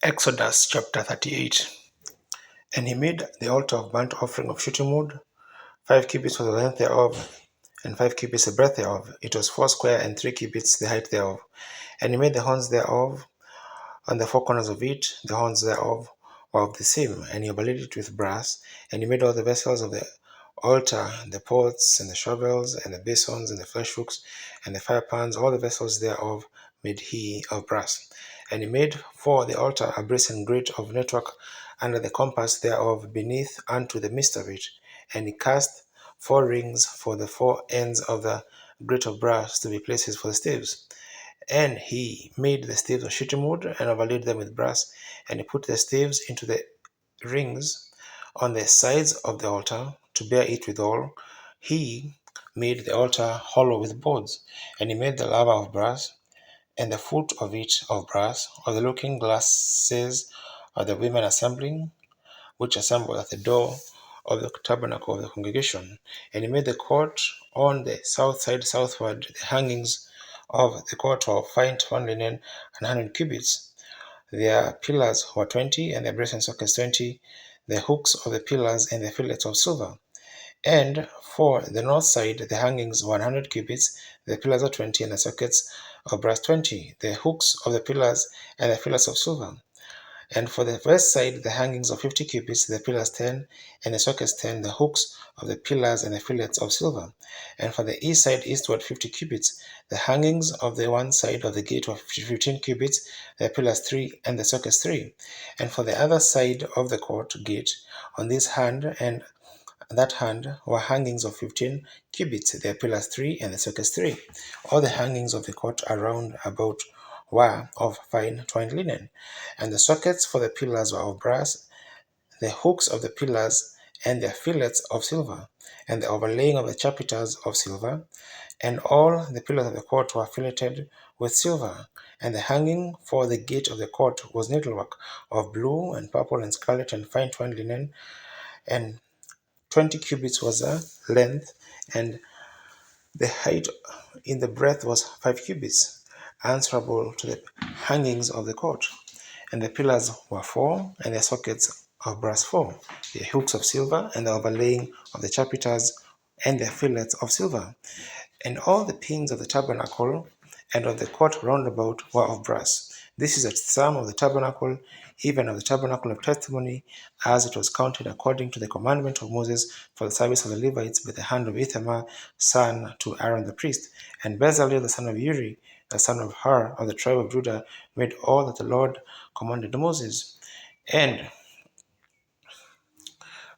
Exodus chapter 38. And he made the altar of burnt offering of shittim wood. 5 cubits was the length thereof, and 5 cubits the breadth thereof. It was foursquare, and 3 cubits the height thereof. And he made the horns thereof, on the four corners of it. The horns thereof were of the same, and he overlaid it with brass. And he made all the vessels of the altar, the pots, and the shovels, and the basins, and the flesh hooks, and the fire pans. All the vessels thereof made he of brass. And he made for the altar a brazen grate of network under the compass thereof beneath unto the midst of it. And he cast 4 rings for the 4 ends of the grate of brass to be places for the staves. And he made the staves of shittim wood and overlaid them with brass. And he put the staves into the rings on the sides of the altar to bear it withal. He made the altar hollow with boards. And he made the laver of brass, and the foot of it of brass, of the looking glasses of the women assembling, which assembled at the door of the tabernacle of the congregation. And he made the court on the south side southward, the hangings of the court of fine torn linen, 100 cubits. Their pillars were 20, and their brazen sockets 20, the hooks of the pillars and the fillets of silver. And for the north side, the hangings were 100 cubits, the pillars are 20, and the sockets of brass 20, the hooks of the pillars and the fillets of silver. And for the west side, the hangings of 50 cubits, the pillars 10, and the sockets 10, the hooks of the pillars and the fillets of silver. And for the east side, eastward 50 cubits, the hangings of the one side of the gate were 15 cubits, the pillars 3, and the sockets 3. And for the other side of the court gate, on this hand and that hand were hangings of 15 cubits, their pillars 3, and the sockets 3. All the hangings of the court around about were of fine twined linen, and the sockets for the pillars were of brass, the hooks of the pillars and their fillets of silver, and the overlaying of the chapiters of silver, and all the pillars of the court were filleted with silver, and the hanging for the gate of the court was needlework of blue and purple and scarlet and fine twined linen, and 20 cubits was the length, and the height in the breadth was 5 cubits, answerable to the hangings of the court. And the pillars were 4, and their sockets of brass 4, their hooks of silver, and the overlaying of the chapiters, and their fillets of silver. And all the pins of the tabernacle and of the court round about were of brass. This is a sum of the tabernacle, even of the tabernacle of testimony, as it was counted according to the commandment of Moses for the service of the Levites by the hand of Ithamar, son to Aaron the priest. And Bezalel the son of Uri, the son of Hur of the tribe of Judah, made all that the Lord commanded Moses. And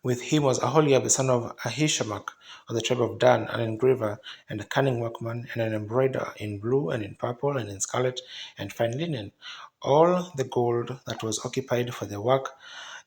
with him was Aholiab the son of Ahishamach of the tribe of Dan, an engraver and a cunning workman, and an embroiderer in blue and in purple and in scarlet and fine linen. All the gold that was occupied for the work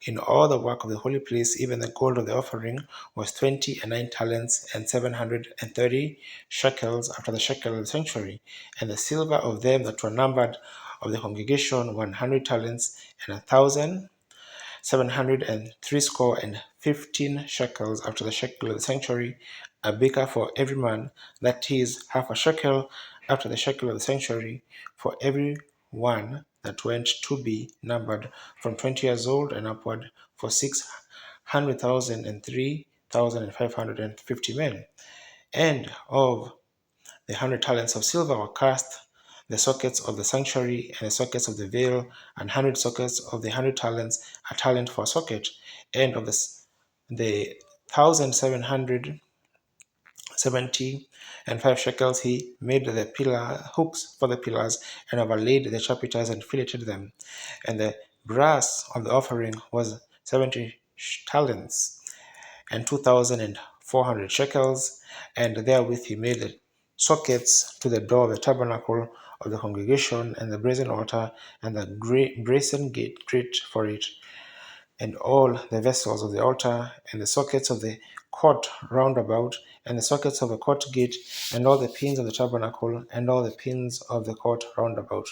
in all the work of the holy place, even the gold of the offering, was 29 talents and 730 shekels after the shekel of the sanctuary. And the silver of them that were numbered of the congregation 100 talents and 1,760 shekels after the shekel of the sanctuary, a beaker for every man, that is, half a shekel after the shekel of the sanctuary, for every one that went to be numbered from 20 years old and upward, for 600,000 and 3,550 men. And of the 100 talents of silver were cast the sockets of the sanctuary and the sockets of the veil, and 100 sockets of the 100 talents, a talent for a socket. And of the 1,775 shekels he made the pillar hooks for the pillars, and overlaid the chapiters and filleted them. And the brass of the offering was 70 talents, and 2,400 shekels, and therewith he made the sockets to the door of the tabernacle of the congregation, and the brazen altar, and the brazen grate for it, and all the vessels of the altar, and the sockets of the court round about, and the sockets of the court gate, and all the pins of the tabernacle, and all the pins of the court round about.